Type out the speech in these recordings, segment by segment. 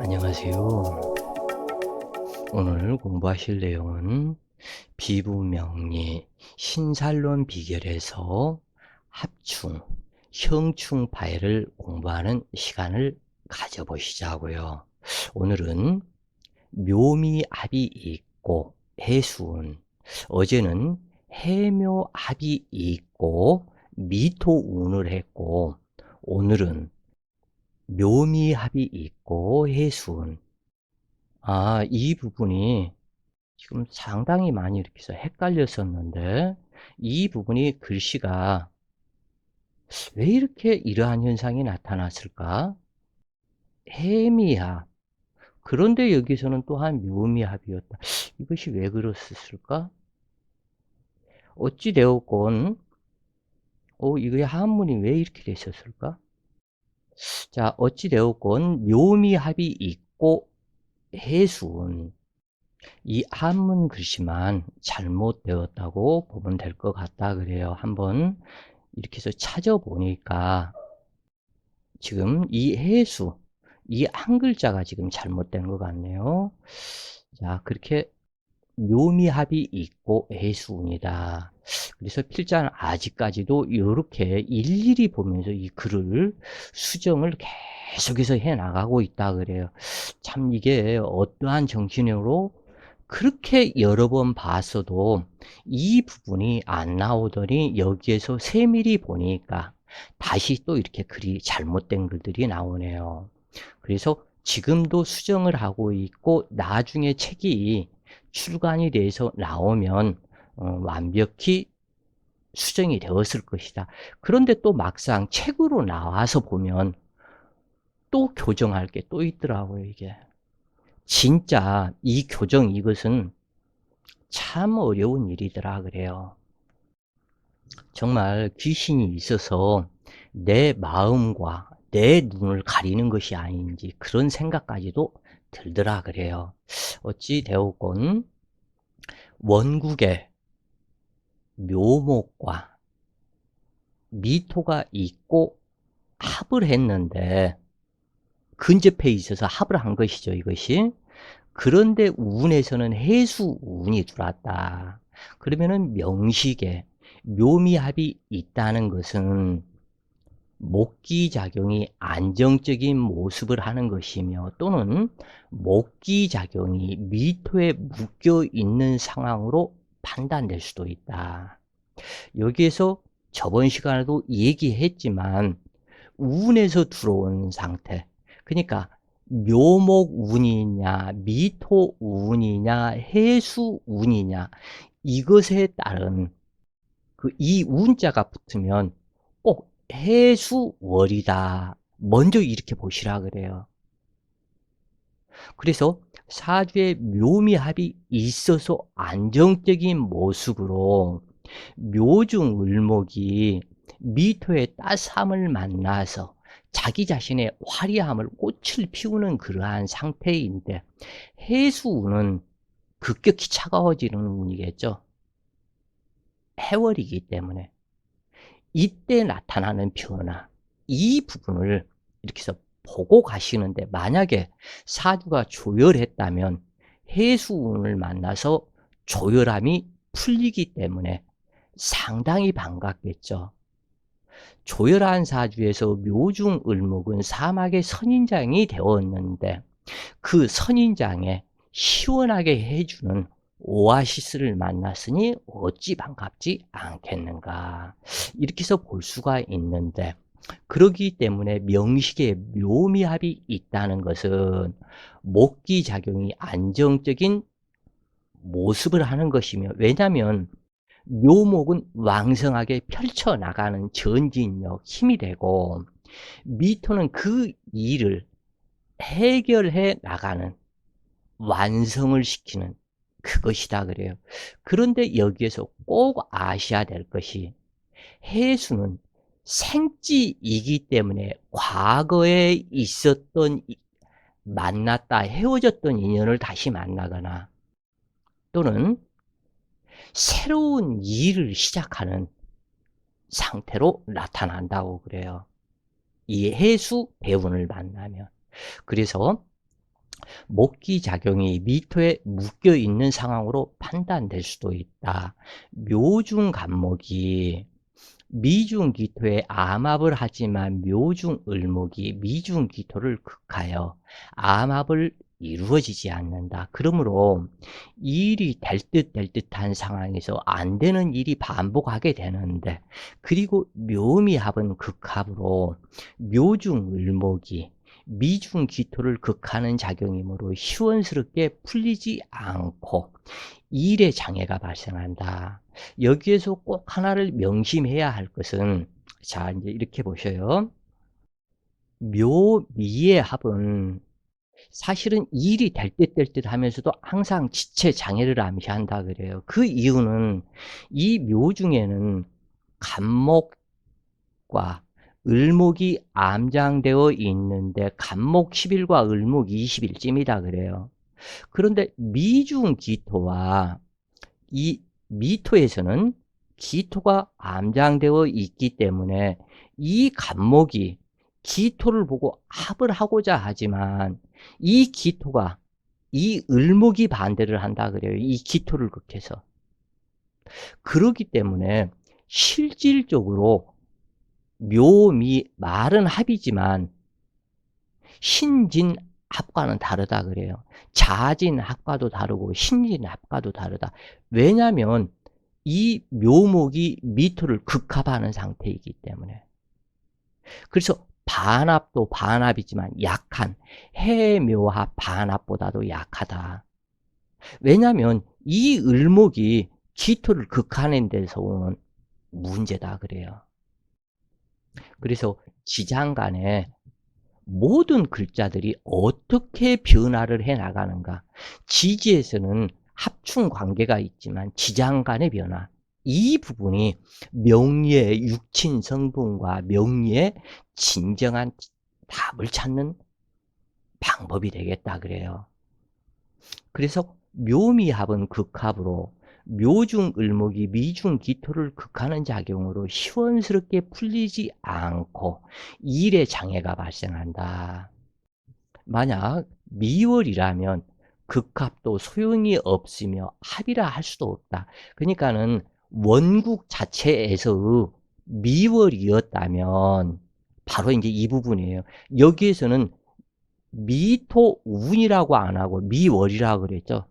안녕하세요. 오늘 공부하실 내용은 비부명리, 신살론 비결에서 합충, 형충 파해를 공부하는 시간을 가져보시자고요. 오늘은 묘미합이 있고 해수운, 어제는 해묘합이 있고 미토운을 했고, 오늘은 묘미합이 있고 해수운, 이 부분이 지금 상당히 많이 이렇게 해서 헷갈렸었는데, 이 부분이 글씨가 왜 이렇게 이러한 현상이 나타났을까? 해미합. 그런데 여기서는 또한 묘미합이었다. 이것이 왜 그랬을까? 어찌 되었건, 이게 한문이 왜 이렇게 됐었을까? 자, 어찌 되었건 묘미합이 있고 해수운. 이 한문 글씨만 잘못되었다고 보면 될 것 같다 그래요. 한번 이렇게 해서 찾아보니까 지금 이 해수, 이 한 글자가 지금 잘못된 것 같네요. 자, 그렇게 묘미합이 있고 해수운이다. 그래서 필자는 아직까지도 이렇게 일일이 보면서 이 글을 수정을 계속해서 해 나가고 있다 그래요. 참 이게 어떠한 정신으로 그렇게 여러 번 봤어도 이 부분이 안 나오더니 여기에서 세밀히 보니까 다시 또 이렇게 글이 잘못된 글들이 나오네요. 그래서 지금도 수정을 하고 있고 나중에 책이 출간이 돼서 나오면 완벽히 수정이 되었을 것이다. 그런데 또 막상 책으로 나와서 보면 또 교정할 게 또 있더라고요, 이게. 진짜 이 교정 이것은 참 어려운 일이더라 그래요. 정말 귀신이 있어서 내 마음과 내 눈을 가리는 것이 아닌지 그런 생각까지도 들더라 그래요. 어찌 되었건 원국에 묘목과 미토가 있고 합을 했는데 근접해 있어서 합을 한 것이죠, 이것이. 그런데 운에서는 해수운이 들어왔다. 그러면은 명식에 묘미합이 있다는 것은 목기작용이 안정적인 모습을 하는 것이며 또는 목기작용이 미토에 묶여 있는 상황으로 판단될 수도 있다. 여기에서 저번 시간에도 얘기했지만 운에서 들어온 상태, 그러니까 묘목운이냐 미토운이냐 해수운이냐 이것에 따른 이 운자가 붙으면 꼭 해수월이다. 먼저 이렇게 보시라 그래요. 그래서 사주에 묘미합이 있어서 안정적인 모습으로 묘중을목이 미토의 따삼을 만나서 자기 자신의 화려함을 꽃을 피우는 그러한 상태인데 해수운은 급격히 차가워지는 운이겠죠. 해월이기 때문에 이때 나타나는 변화, 이 부분을 이렇게 해서 보고 가시는데 만약에 사주가 조열했다면 해수운을 만나서 조열함이 풀리기 때문에 상당히 반갑겠죠. 조열한 사주에서 묘중을목은 사막의 선인장이 되었는데 그 선인장에 시원하게 해주는 오아시스를 만났으니 어찌 반갑지 않겠는가. 이렇게 해서 볼 수가 있는데 그러기 때문에 명식에 묘미합이 있다는 것은 목기작용이 안정적인 모습을 하는 것이며, 왜냐하면 묘목은 왕성하게 펼쳐나가는 전진력, 힘이 되고 미토는 그 일을 해결해 나가는 완성을 시키는 그것이다 그래요. 그런데 여기에서 꼭 아셔야 될 것이 해수는 생지이기 때문에 과거에 있었던 만났다 헤어졌던 인연을 다시 만나거나 또는 새로운 일을 시작하는 상태로 나타난다고 그래요. 이 해수 배운을 만나면. 그래서 목기 작용이 미토에 묶여 있는 상황으로 판단될 수도 있다. 묘중 간목이 미중 기토에 암압을 하지만 묘중 을목이 미중 기토를 극하여 암압을 이루어지지 않는다. 그러므로 일이 될 듯 될 듯한 상황에서 안 되는 일이 반복하게 되는데, 그리고 묘미합은 극합으로 묘중 을목이 미중 기토를 극하는 작용이므로 시원스럽게 풀리지 않고 일에 장애가 발생한다. 여기에서 꼭 하나를 명심해야 할 것은, 자, 이제 이렇게 보셔요. 묘미의 합은 사실은 일이 될 듯 될 듯 하면서도 항상 지체 장애를 암시한다 그래요. 그 이유는 이 묘 중에는 간목과 을목이 암장되어 있는데 간목 10일과 을목 20일쯤이다 그래요. 그런데 미중 기토와 이 미토에서는 기토가 암장되어 있기 때문에 이 간목이 기토를 보고 합을 하고자 하지만 이 기토가 이 을목이 반대를 한다 그래요. 이 기토를 극해서. 그렇기 때문에 실질적으로 묘미 말은 합이지만 신진 합과는 다르다 그래요. 자진 합과도 다르고 신진 합과도 다르다. 왜냐하면 이 묘목이 미토를 극합하는 상태이기 때문에. 그래서 반합도 반합이지만 약한 해묘합 반합보다도 약하다. 왜냐하면 이 을목이 기토를 극하는 데서 오는 문제다 그래요. 그래서 지장간에 모든 글자들이 어떻게 변화를 해 나가는가. 지지에서는 합충 관계가 있지만 지장간의 변화, 이 부분이 명리의 육친 성분과 명리의 진정한 답을 찾는 방법이 되겠다 그래요. 그래서 묘미합은 극합으로 묘중 을목이 미중 기토를 극하는 작용으로 시원스럽게 풀리지 않고 일에 장애가 발생한다. 만약 미월이라면 극합도 소용이 없으며 합이라 할 수도 없다. 그러니까는 원국 자체에서의 미월이었다면 바로 이제 이 부분이에요. 여기에서는 미토운이라고 안 하고 미월이라고 그랬죠.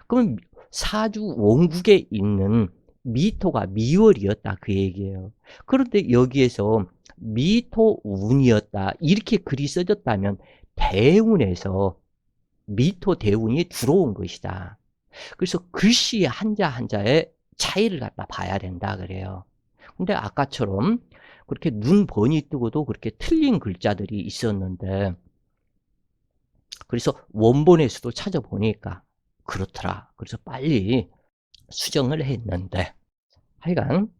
그럼 사주 원국에 있는 미토가 미월이었다 그 얘기예요. 그런데 여기에서 미토운이었다 이렇게 글이 써졌다면 대운에서 미토 대운이 들어온 것이다. 그래서 글씨 한자 한자의 차이를 갖다 봐야 된다 그래요. 근데 아까처럼 그렇게 눈 번이 뜨고도 그렇게 틀린 글자들이 있었는데, 그래서 원본에서도 찾아보니까 그렇더라. 그래서 빨리 수정을 했는데, 하여간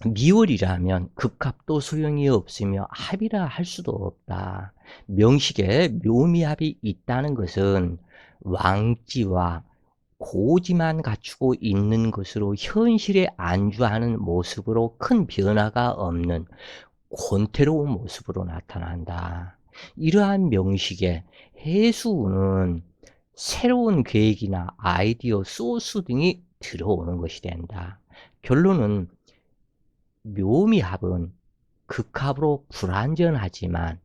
미월이라면 극합도 소용이 없으며 합이라 할 수도 없다. 명식에 묘미합이 있다는 것은 왕지와 고지만 갖추고 있는 것으로 현실에 안주하는 모습으로 큰 변화가 없는 권태로운 모습으로 나타난다. 이러한 명식에 해수는 새로운 계획이나 아이디어, 소스 등이 들어오는 것이 된다. 결론은 묘미합은 극합으로 불완전하지만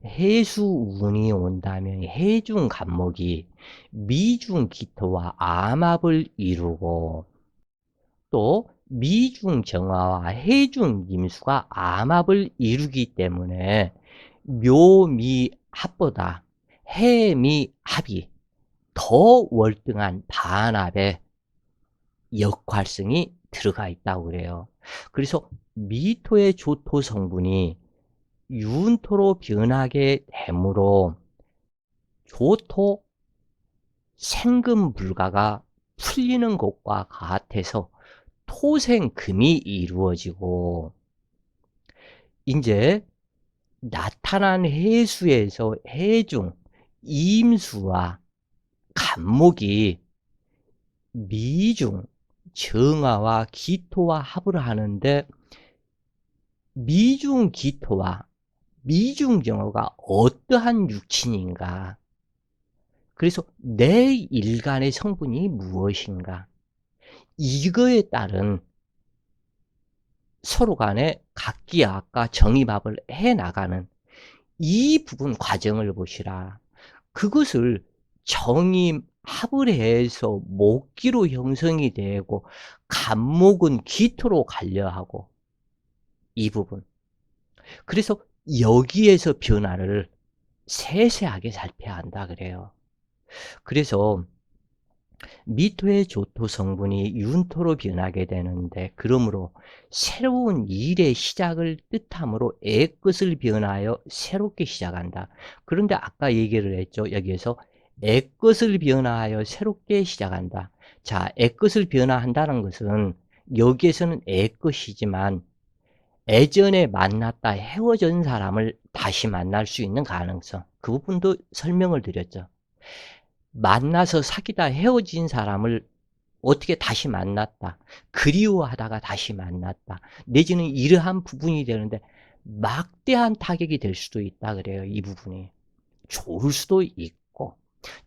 해수운이 온다면 해중 간목이 미중 기토와 암합을 이루고, 또 미중 정화와 해중 임수가 암합을 이루기 때문에 묘미합보다 해미합이 더 월등한 반합의 역할성이 들어가 있다고 그래요. 그래서 미토의 조토 성분이 윤토로 변하게 되므로 조토 생금 불가가 풀리는 것과 같아서 토생금이 이루어지고, 이제 나타난 해수에서 해중, 임수와 간목이 미중, 정화와 기토와 합을 하는데, 미중 기토와 미중 정화가 어떠한 육친인가? 그래서 내 일간의 성분이 무엇인가? 이거에 따른 서로 간에 각기야학과 정의합을 해 나가는 이 부분 과정을 보시라. 그것을 정의합을 해서 목기로 형성이 되고 간목은 기토로 관여하고 이 부분. 그래서 여기에서 변화를 세세하게 살펴야 한다 그래요. 그래서 미토의 조토 성분이 윤토로 변하게 되는데, 그러므로 새로운 일의 시작을 뜻하므로 애것을 변하여 새롭게 시작한다. 그런데 아까 얘기를 했죠. 여기에서 애것을 변화하여 새롭게 시작한다. 자, 애것을 변화한다는 것은 여기에서는 애것이지만 예전에 만났다 헤어진 사람을 다시 만날 수 있는 가능성, 그 부분도 설명을 드렸죠. 만나서 사귀다 헤어진 사람을 어떻게 다시 만났다, 그리워하다가 다시 만났다, 내지는 이러한 부분이 되는데 막대한 타격이 될 수도 있다 그래요. 이 부분이 좋을 수도 있고,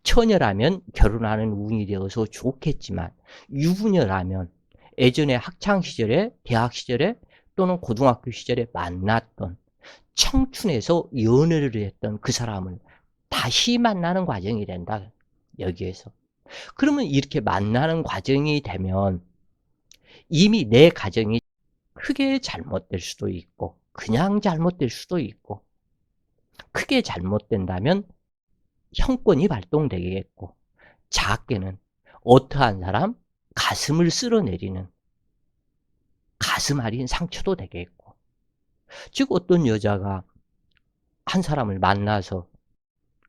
처녀라면 결혼하는 운이 되어서 좋겠지만, 유부녀라면 예전에 학창시절에, 대학시절에 또는 고등학교 시절에 만났던, 청춘에서 연애를 했던 그 사람을 다시 만나는 과정이 된다 여기에서. 그러면 이렇게 만나는 과정이 되면 이미 내 가정이 크게 잘못될 수도 있고, 그냥 잘못될 수도 있고, 크게 잘못된다면 형권이 발동되겠고, 작게는 어떠한 사람 가슴을 쓸어내리는 가슴 아린 상처도 되겠고, 즉 어떤 여자가 한 사람을 만나서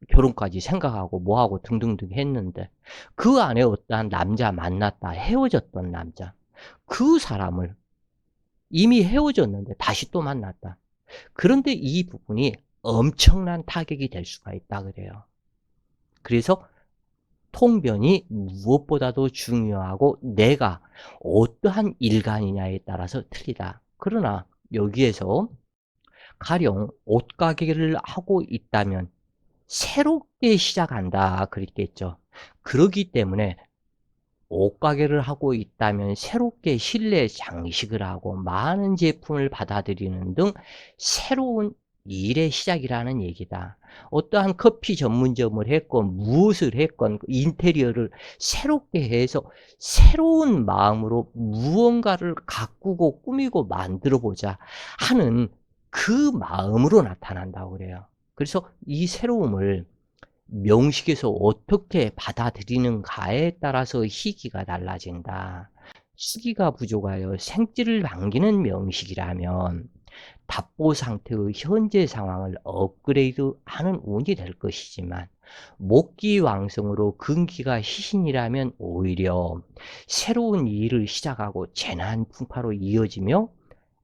결혼까지 생각하고 뭐하고 등등등 했는데, 그 안에 어떠한 남자 만났다 헤어졌던 남자, 그 사람을 이미 헤어졌는데 다시 또 만났다. 그런데 이 부분이 엄청난 타격이 될 수가 있다 그래요. 그래서 통변이 무엇보다도 중요하고 내가 어떠한 일간이냐에 따라서 틀리다. 그러나 여기에서 가령 옷가게를 하고 있다면 새롭게 시작한다 그랬겠죠. 그러기 때문에 옷가게를 하고 있다면 새롭게 실내 장식을 하고 많은 제품을 받아들이는 등 새로운 일의 시작이라는 얘기다. 어떠한 커피 전문점을 했건 무엇을 했건 인테리어를 새롭게 해서 새로운 마음으로 무언가를 가꾸고 꾸미고 만들어 보자 하는 그 마음으로 나타난다고 그래요. 그래서 이 새로움을 명식에서 어떻게 받아들이는가에 따라서 희기가 달라진다. 수기가 부족하여 생지를 반기는 명식이라면 답보 상태의 현재 상황을 업그레이드하는 운이 될 것이지만, 목기왕성으로 근기가 희신이라면 오히려 새로운 일을 시작하고 재난 풍파로 이어지며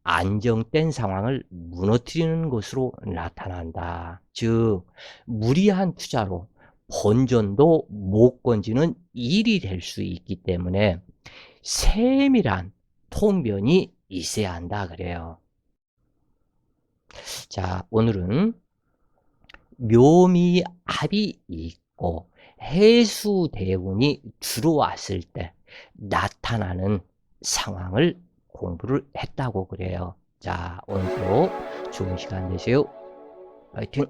안정된 상황을 무너뜨리는 것으로 나타난다. 즉 무리한 투자로 본전도 못 건지는 일이 될 수 있기 때문에 세밀한 통변이 있어야 한다 그래요. 자, 오늘은 묘미합이 있고 해수대운이 들어왔을 때 나타나는 상황을 공부를 했다고 그래요. 자, 오늘도 좋은 시간 되세요. 파이팅!